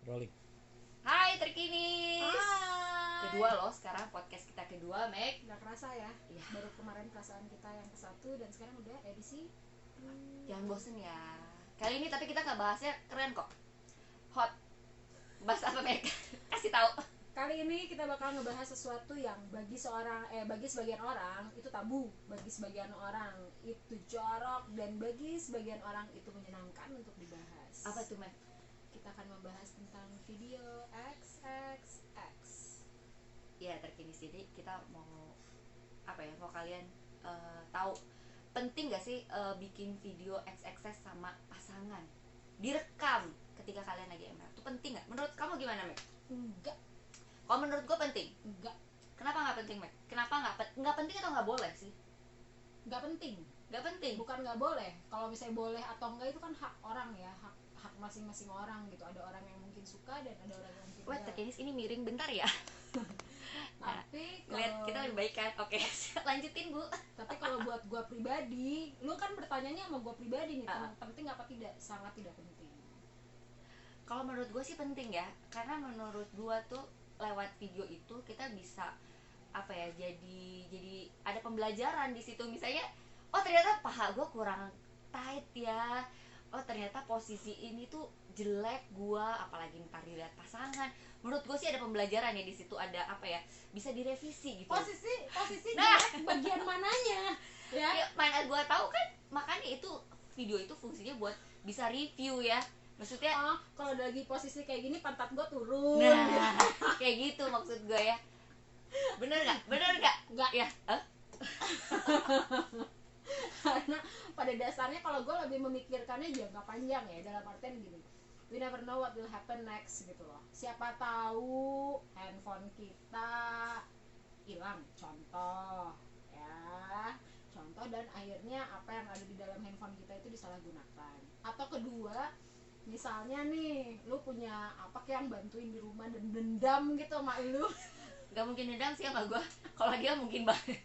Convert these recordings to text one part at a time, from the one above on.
Rolling. Hai terkinis. Hai. Kedua loh sekarang podcast kita kedua, Meg. Nggak kerasa ya? Iya. Baru kemarin perasaan kita yang ke-1 dan sekarang udah edisi Jangan bosen ya. Kali ini tapi kita nggak bahasnya keren kok. Hot. Bahas apa, Meg? Kasih tahu. Kali ini kita bakal ngebahas sesuatu yang bagi sebagian orang itu tabu, bagi sebagian orang itu jorok, dan bagi sebagian orang itu menyenangkan untuk dibahas. Apa tuh, Meg? Kita akan membahas tentang video XXX. Ya terkinis, jadi kita mau apa ya? Mau kalian tahu penting gak sih bikin video XXX sama pasangan? Direkam ketika kalian lagi ML. Itu penting nggak? Menurut kamu gimana, Meg? Enggak, Kalau menurut gue penting. enggak, Kenapa nggak penting, Meg? Kenapa nggak penting atau nggak boleh sih? enggak penting. Nggak penting. Bukan nggak boleh. Kalau misalnya boleh atau enggak itu kan hak orang ya, hak masing-masing orang gitu. Ada orang yang mungkin suka dan ada orang yang mungkin Wah, enggak. terkinis ini miring bentar ya. Nah, Tapi lihat kalau kita lebih baik kan. Oke, lanjutin, Bu. tapi kalau buat gua pribadi, lu kan bertanyanya sama gua pribadi nih, penting apa tidak? Sangat tidak penting. Kalau menurut gue sih penting ya, karena menurut gue tuh lewat video itu kita bisa apa ya, jadi ada pembelajaran di situ. Misalnya, oh ternyata paha gue kurang tight ya, oh ternyata posisi ini tuh jelek gue, apalagi ntar dilihat pasangan. Menurut gue sih ada pembelajaran ya di situ, ada apa ya, bisa direvisi gitu. Posisi Nah. jelek bagian mananya? Ya. Ya, mana gue tahu kan, makanya itu video itu fungsinya buat bisa review ya. Maksudnya, Oh, kalau lagi posisi kayak gini pantat gua turun. nah, kayak gitu maksud gue ya. Bener nggak? Nggak. Ya. Karena pada dasarnya kalau gue lebih memikirkannya jangka panjang ya, dalam artian gini, we never know what will happen next gitu loh. Siapa tahu handphone kita hilang, contoh ya, contoh, dan akhirnya apa yang ada di dalam handphone kita itu disalahgunakan. Atau kedua, misalnya nih lu punya apa kayak yang bantuin di rumah dan dendam gitu sama lu. Gak mungkin dendam sih sama gue. Kalau dia mungkin banget,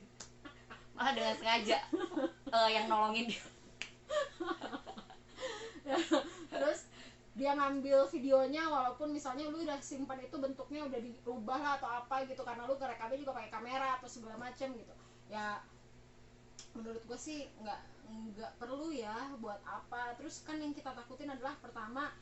malah dengan sengaja yang nolongin dia. Terus dia ngambil videonya walaupun misalnya lu udah simpan itu bentuknya udah dirubah lah atau apa gitu, karena lu ngerekamnya juga pakai kamera atau segala macem gitu ya. Menurut gue sih nggak perlu ya, buat apa. Terus kan yang kita takutin adalah pertama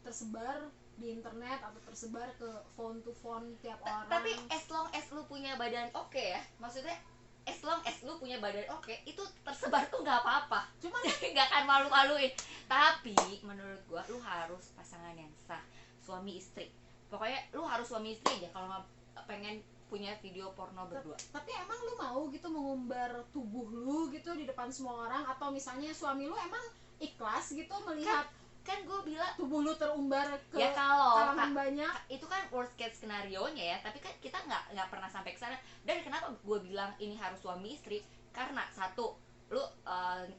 tersebar di internet atau tersebar ke phone to phone tiap orang. Tapi as long as lu punya badan oke ya, maksudnya as long as lu punya badan oke, itu tersebar tuh nggak apa-apa. Cuman nggak akan malu-maluin. Tapi menurut gua lu harus pasangan yang sah, suami istri. Pokoknya lu harus suami istri aja kalau nggak pengen punya video porno berdua. tapi emang lu mau gitu mengumbar tubuh lu gitu di depan semua orang, atau misalnya suami lu emang ikhlas gitu melihat Kan gue bilang tubuh lu terumbar ke ya kalau kalangan banyak? itu kan worst case skenario nya ya, tapi kan kita nggak pernah sampai ke sana. Dan kenapa gue bilang ini harus suami istri, karena satu, lu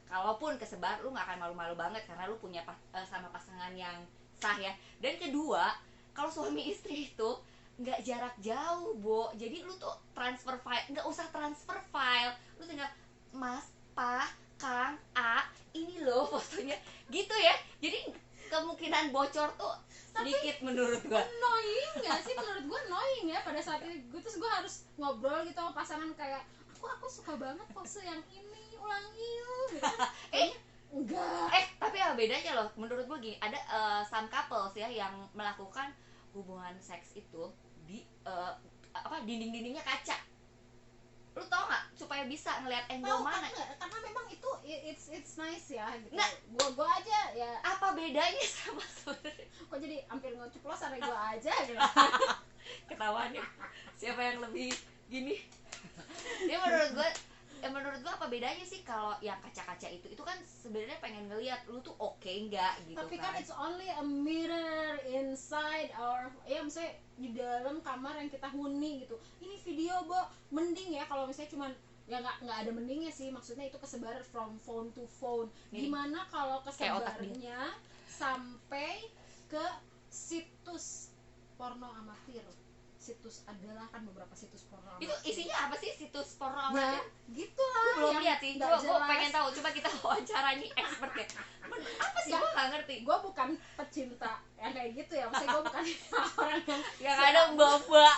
kalaupun kesebar lu nggak akan malu-malu banget karena lu punya sama pasangan yang sah ya. Dan kedua, kalau suami istri itu nggak jarak jauh, Bo. Jadi lu tuh transfer file, nggak usah transfer file, lu tinggal Mas, Pak, Kang, A, ini loh fotonya gitu ya. Jadi kemungkinan bocor tuh sedikit menurut gua. Annoying nggak sih? Menurut gue annoying ya pada saat itu. Terus gue harus ngobrol gitu sama pasangan kayak, aku suka banget pose yang ini, ulangi yuk gitu. Enggak. Tapi apa bedanya loh menurut gua gini, ada some couples ya yang melakukan hubungan seks itu di dinding-dindingnya kaca. Lu tau nggak, supaya bisa ngelihat angle Tahu mana? karena memang itu it's nice ya gitu. Nah. Gua aja ya, Apa bedanya sama sebenarnya? kok jadi hampir ngeceplosan gue aja gitu. Ketahuan ya siapa yang lebih gini. Ya menurut gua apa bedanya sih kalau yang kaca-kaca itu kan sebenarnya pengen ngelihat lu tuh oke nggak gitu. Tapi kan it's only a mirror inside our, ya misalnya di dalam kamar yang kita huni gitu. Ini video, Bo, mending ya kalau misalnya cuman, ya nggak ada mendingnya sih, maksudnya itu kesebar from phone to phone. Nih, Gimana kalau kayak otak kesebarnya sampai ke situs porno amatir, situs, adalah kan beberapa situs porno Itu amatir. isinya apa sih situs porno Ya amatir? gitulah, Gue belum yang lihat sih, nggak gue jelas. pengen tahu. Coba kita wawancara nih expert ya. Apa sih, Ya. gue nggak ngerti. Gue bukan pecinta yang kayak gitu ya, maksudnya gue bukan orang Yang ada mbak-mbak.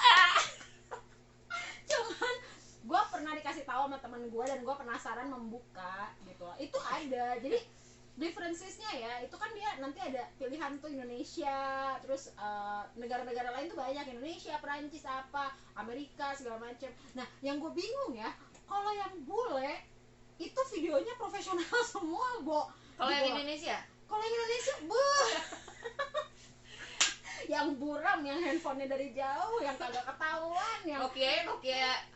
cuman gue pernah dikasih tahu sama teman gue dan gue penasaran membuka gitu. Itu ada, jadi differencesnya ya, itu kan dia nanti ada pilihan tuh Indonesia, terus negara-negara lain tuh banyak, Indonesia, Perancis, apa, Amerika, segala macam. Nah yang gue bingung ya, kalau yang bule itu videonya profesional semua, Bo. Kalau Gitu yang loh. Indonesia, Kalau yang Indonesia, beuh. Yang buram, yang handphonenya dari jauh, yang kagak ketahuan, yang Nokia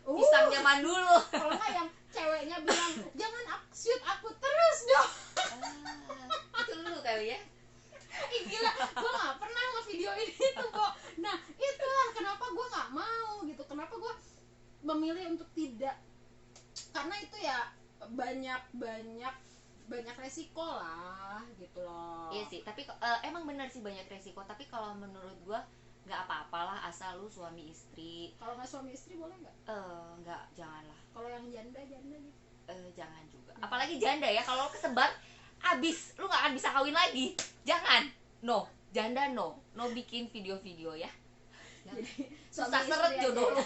pisang zaman dulu. kalau nggak yang ceweknya bilang jangan shoot aku terus dong. Itu dulu kali ya. Ih gila, gue nggak pernah ngevideoin itu kok. Nah itulah kenapa gue nggak mau gitu, kenapa gue memilih untuk tidak, karena itu ya banyak resiko lah gitu loh. Iya sih, tapi emang benar sih banyak resiko. Tapi kalau menurut gua nggak apa-apalah asal lu suami istri. Kalau nggak suami istri boleh nggak? Nggak, janganlah. Kalau yang janda gitu. Jangan juga. Apalagi janda ya, kalau lu kesebar abis lu nggak akan bisa kawin lagi. Jangan. No, janda no bikin video-video ya. Jadi Susah suami seret istri jodoh aja lu. ya.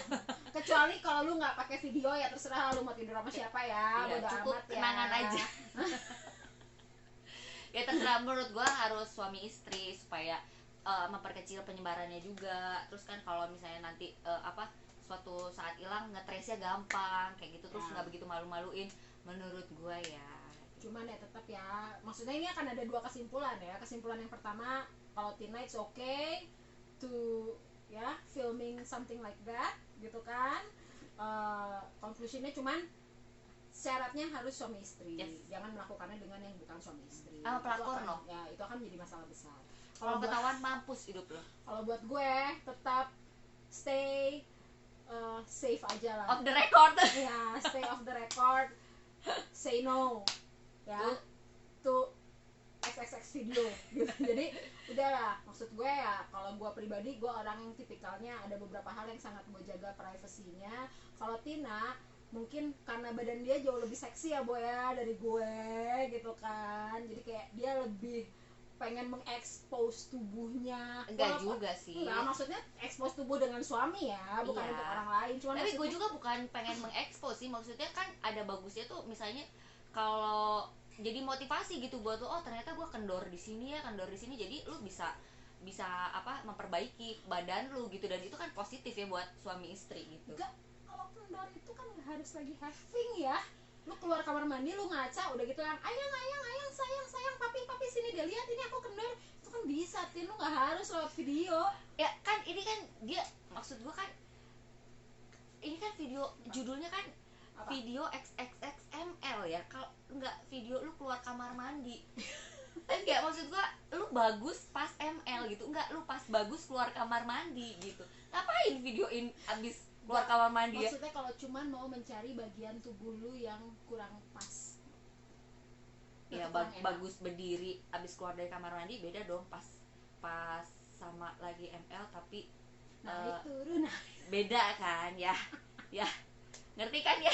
Kecuali kalau lu nggak pakai video ya terserah lu mau tidur sama siapa ya, Iya, bodo cukup amat ya. kenangan aja. Ya terserah, menurut gua harus suami istri supaya memperkecil penyebarannya juga. Terus kan kalau misalnya nanti suatu saat hilang ngetrace-nya gampang kayak gitu, terus Ya. nggak begitu malu-maluin menurut gua ya. Cuman ya tetap ya, maksudnya ini akan ada dua kesimpulan ya. Kesimpulan yang pertama, kalau Tina it's okay to ya filming something like that gitu kan. Conclusionnya cuman syaratnya harus suami istri. Yes. Jangan melakukannya dengan yang bukan suami istri. Ah, Itu pelakor, akan- no? Ya itu akan menjadi masalah besar. Kalau buat- ketahuan mampus hidup lo. Kalau buat gue tetap stay safe aja lah. Off the record. Ya, stay off the record. Say no. Ya. Tuh. To XXX video gitu. Jadi udahlah, maksud gue ya kalau gue pribadi, gue orang yang tipikalnya ada beberapa hal yang sangat gue jaga privasinya. Kalau Tina mungkin karena badan dia jauh lebih seksi ya Boy ya dari gue gitu kan, jadi kayak dia lebih pengen mengekspos tubuhnya. Enggak Walaupun- juga sih. Enggak, maksudnya ekspos tubuh dengan suami ya, bukan Iya. untuk orang lain. Cuman Tapi gue maksudnya- juga bukan pengen mengekspos sih, maksudnya kan ada bagusnya tuh, misalnya kalau jadi motivasi gitu buat lo, oh ternyata gue kendor di sini ya, kendor di sini, jadi lu bisa memperbaiki badan lu gitu, dan itu kan positif ya buat suami istri gitu. Enggak, kalau kendor itu kan nggak harus lagi having ya. Lu keluar kamar mandi, lu ngaca, udah gitu yang ayang, sayang, papi sini deh, lihat ini aku kendor. Itu kan bisa, Tin, lu nggak harus lewat video. Ya kan ini kan dia, maksud gue kan ini kan video, judulnya kan Apa? video XXXML ya, kalau nggak video lu keluar kamar mandi. Enggak, maksud gua lu bagus pas ML gitu, enggak lu pas bagus keluar kamar mandi gitu. Ngapain videoin abis keluar kamar mandi ya? Maksudnya kalau cuman mau mencari bagian tubuh lu yang kurang pas. Ya Kurang enak. bagus berdiri abis keluar dari kamar mandi beda dong, pas sama lagi ML tapi Naik turun. beda kan ya. Ya. Ngerti kan ya?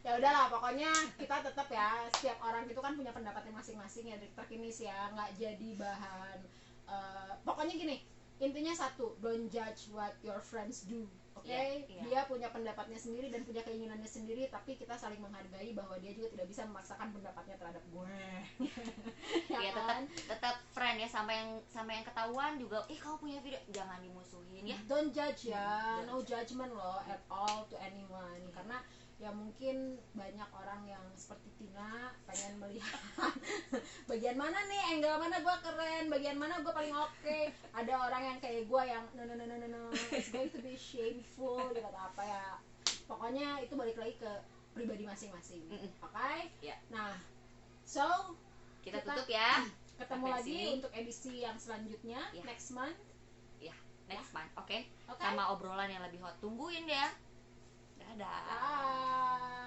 Ya udahlah, pokoknya kita tetap ya, setiap orang itu kan punya pendapatnya masing-masing ya, terkinis ya, nggak jadi bahan pokoknya gini, intinya satu, don't judge what your friends do, oke? Iya, iya. Dia punya pendapatnya sendiri dan punya keinginannya sendiri, tapi kita saling menghargai bahwa dia juga tidak bisa memaksakan pendapatnya terhadap gue. Ya kan? tetap friend ya, sama yang ketahuan juga, kamu punya video, jangan dimusuhin ya. Don't judge ya, Don't no judgment loh at all to anyone, karena ya mungkin banyak orang yang seperti Tina pengen melihat bagian mana nih, angle mana gue keren, bagian mana gue paling oke. Ada orang yang kayak gue yang no, it's going to be shameful gitu atau apa ya, pokoknya itu balik lagi ke pribadi masing-masing. Oke? Ya. Nah, so Kita tutup ya. ketemu Sampai lagi sini. untuk edisi yang selanjutnya Ya. next month. Next month, oke? Oke? Sama obrolan yang lebih hot. Tungguin ya. Dadah. Bye.